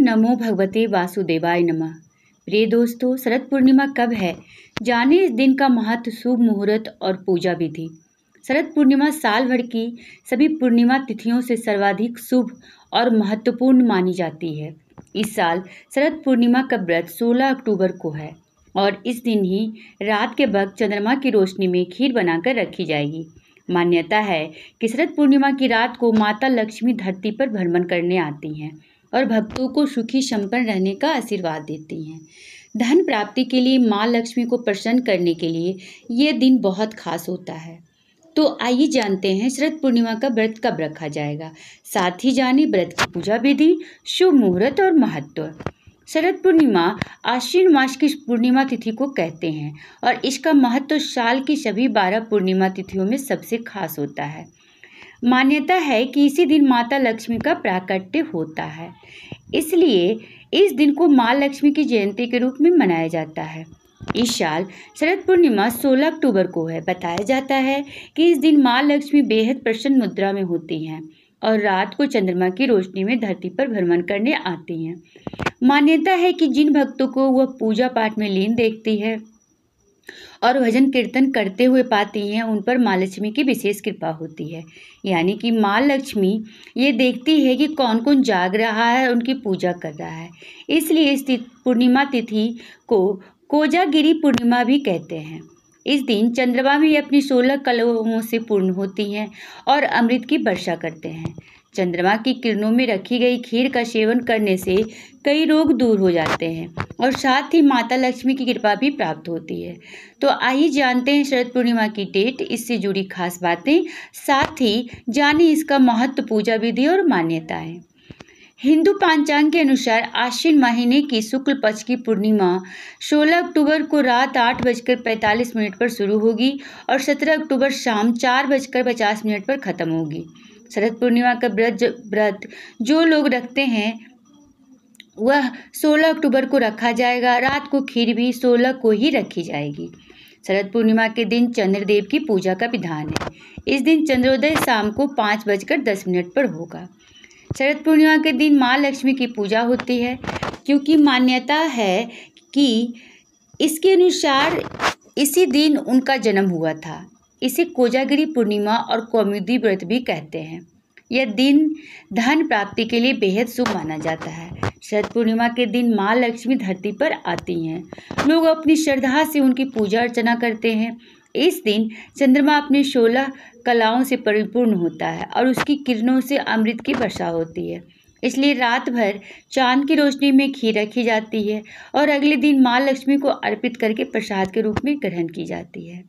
नमो भगवते वासुदेवाय नमः। प्रिय दोस्तों, शरद पूर्णिमा कब है? जाने इस दिन का महत्व, शुभ मुहूर्त और पूजा विधि। शरद पूर्णिमा साल भर की सभी पूर्णिमा तिथियों से सर्वाधिक शुभ और महत्वपूर्ण मानी जाती है। इस साल शरद पूर्णिमा का व्रत 16 अक्टूबर को है और इस दिन ही रात के वक्त चंद्रमा की रोशनी में खीर बनाकर रखी जाएगी। मान्यता है कि शरद पूर्णिमा की रात को माता लक्ष्मी धरती पर भ्रमण करने आती हैं और भक्तों को सुखी संपन्न रहने का आशीर्वाद देती हैं। धन प्राप्ति के लिए माँ लक्ष्मी को प्रसन्न करने के लिए ये दिन बहुत खास होता है। तो आइए जानते हैं शरद पूर्णिमा का व्रत कब रखा जाएगा। साथ ही जाने व्रत की पूजा विधि, शुभ मुहूर्त और महत्व। शरद पूर्णिमा आश्विन मास की पूर्णिमा तिथि को कहते हैं और इसका महत्व साल की सभी 12 पूर्णिमा तिथियों में सबसे खास होता है। मान्यता है कि इसी दिन माता लक्ष्मी का प्राकट्य होता है, इसलिए इस दिन को माँ लक्ष्मी की जयंती के रूप में मनाया जाता है। इस साल शरद पूर्णिमा 16 अक्टूबर को है। बताया जाता है कि इस दिन माँ लक्ष्मी बेहद प्रसन्न मुद्रा में होती हैं और रात को चंद्रमा की रोशनी में धरती पर भ्रमण करने आती हैं। मान्यता है कि जिन भक्तों को वह पूजा पाठ में लीन देखती है और भजन कीर्तन करते हुए पाती हैं, उन पर माँ लक्ष्मी की विशेष कृपा होती है। यानी कि माँ लक्ष्मी ये देखती है कि कौन कौन जाग रहा है और उनकी पूजा कर रहा है। इसलिए इस पूर्णिमा तिथि को कोजागिरी पूर्णिमा भी कहते हैं। इस दिन चंद्रमा भी अपनी 16 कलाओं से पूर्ण होती हैं और अमृत की वर्षा करते हैं। चंद्रमा की किरणों में रखी गई खीर का सेवन करने से कई रोग दूर हो जाते हैं और साथ ही माता लक्ष्मी की कृपा भी प्राप्त होती है। तो आइए जानते हैं शरद पूर्णिमा की डेट, इससे जुड़ी खास बातें, साथ ही जाने इसका महत्व, पूजा विधि और मान्यताएं। हिंदू पंचांग के अनुसार आश्विन महीने की शुक्ल पक्ष की पूर्णिमा 16 अक्टूबर को रात 8:45 पर शुरू होगी और 17 अक्टूबर शाम 4:50 पर खत्म होगी। शरद पूर्णिमा का व्रत जो लोग रखते हैं वह 16 अक्टूबर को रखा जाएगा। रात को खीर भी 16 को ही रखी जाएगी। शरद पूर्णिमा के दिन चंद्रदेव की पूजा का विधान है। इस दिन चंद्रोदय शाम को 5:10 पर होगा। शरद पूर्णिमा के दिन माँ लक्ष्मी की पूजा होती है, क्योंकि मान्यता है कि इसके अनुसार इसी दिन उनका जन्म हुआ था। इसे कोजागिरी पूर्णिमा और कौमुदी व्रत भी कहते हैं। यह दिन धन प्राप्ति के लिए बेहद शुभ माना जाता है। शरद पूर्णिमा के दिन माँ लक्ष्मी धरती पर आती हैं। लोग अपनी श्रद्धा से उनकी पूजा अर्चना करते हैं। इस दिन चंद्रमा अपनी 16 कलाओं से परिपूर्ण होता है और उसकी किरणों से अमृत की वर्षा होती है। इसलिए रात भर चांद की रोशनी में खीर रखी जाती है और अगले दिन माँ लक्ष्मी को अर्पित करके प्रसाद के रूप में ग्रहण की जाती है।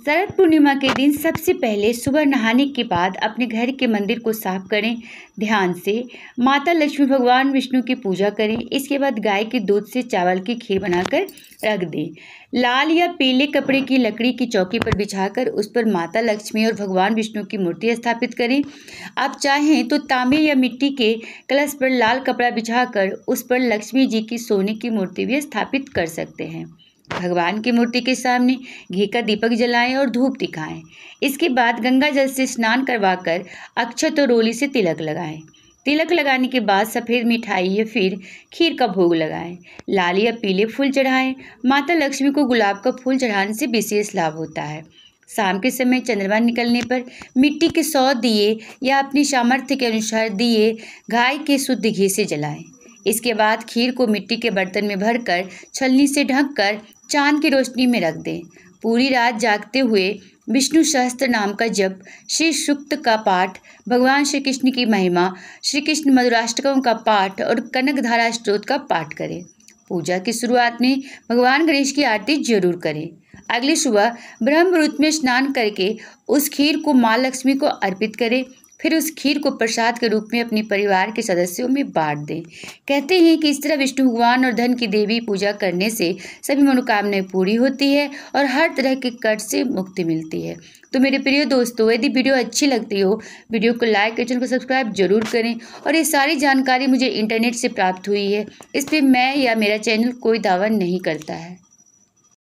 शरद पूर्णिमा के दिन सबसे पहले सुबह नहाने के बाद अपने घर के मंदिर को साफ करें। ध्यान से माता लक्ष्मी, भगवान विष्णु की पूजा करें। इसके बाद गाय के दूध से चावल की खीर बनाकर रख दें। लाल या पीले कपड़े की लकड़ी की चौकी पर बिछाकर उस पर माता लक्ष्मी और भगवान विष्णु की मूर्ति स्थापित करें। आप चाहें तो तांबे या मिट्टी के कलश पर लाल कपड़ा बिछाकर उस पर लक्ष्मी जी की सोने की मूर्ति भी स्थापित कर सकते हैं। भगवान की मूर्ति के सामने घी का दीपक जलाएं और धूप दिखाएं। इसके बाद गंगा जल से स्नान करवाकर अक्षत और रोली से तिलक लगाएं। तिलक लगाने के बाद सफ़ेद मिठाई या फिर खीर का भोग लगाएं। लाल या पीले फूल चढ़ाएं। माता लक्ष्मी को गुलाब का फूल चढ़ाने से विशेष लाभ होता है। शाम के समय चंद्रमा निकलने पर मिट्टी के 100 दिए या अपनी सामर्थ्य के अनुसार दिए गाय के शुद्ध घी से जलाएं। इसके बाद खीर को मिट्टी के बर्तन में भरकर छलनी से ढककर चांद की रोशनी में रख दें। पूरी रात जागते हुए विष्णु सहस्त्र नाम का जप, श्री सूक्त का पाठ, भगवान श्री कृष्ण की महिमा, श्री कृष्ण मधुराष्टकम का पाठ और कनकधारा स्तोत्र का पाठ करें। पूजा की शुरुआत में भगवान गणेश की आरती जरूर करें। अगली सुबह ब्रह्म मुहूर्त में स्नान करके उस खीर को माँ लक्ष्मी को अर्पित करें। फिर उस खीर को प्रसाद के रूप में अपने परिवार के सदस्यों में बांट दें। कहते हैं कि इस तरह विष्णु भगवान और धन की देवी पूजा करने से सभी मनोकामनाएं पूरी होती है और हर तरह के कर्ज से मुक्ति मिलती है। तो मेरे प्रिय दोस्तों, यदि वीडियो अच्छी लगती हो, वीडियो को लाइक, चैनल को सब्सक्राइब जरूर करें। और ये सारी जानकारी मुझे इंटरनेट से प्राप्त हुई है, इस पर मैं या मेरा चैनल कोई दावा नहीं करता है।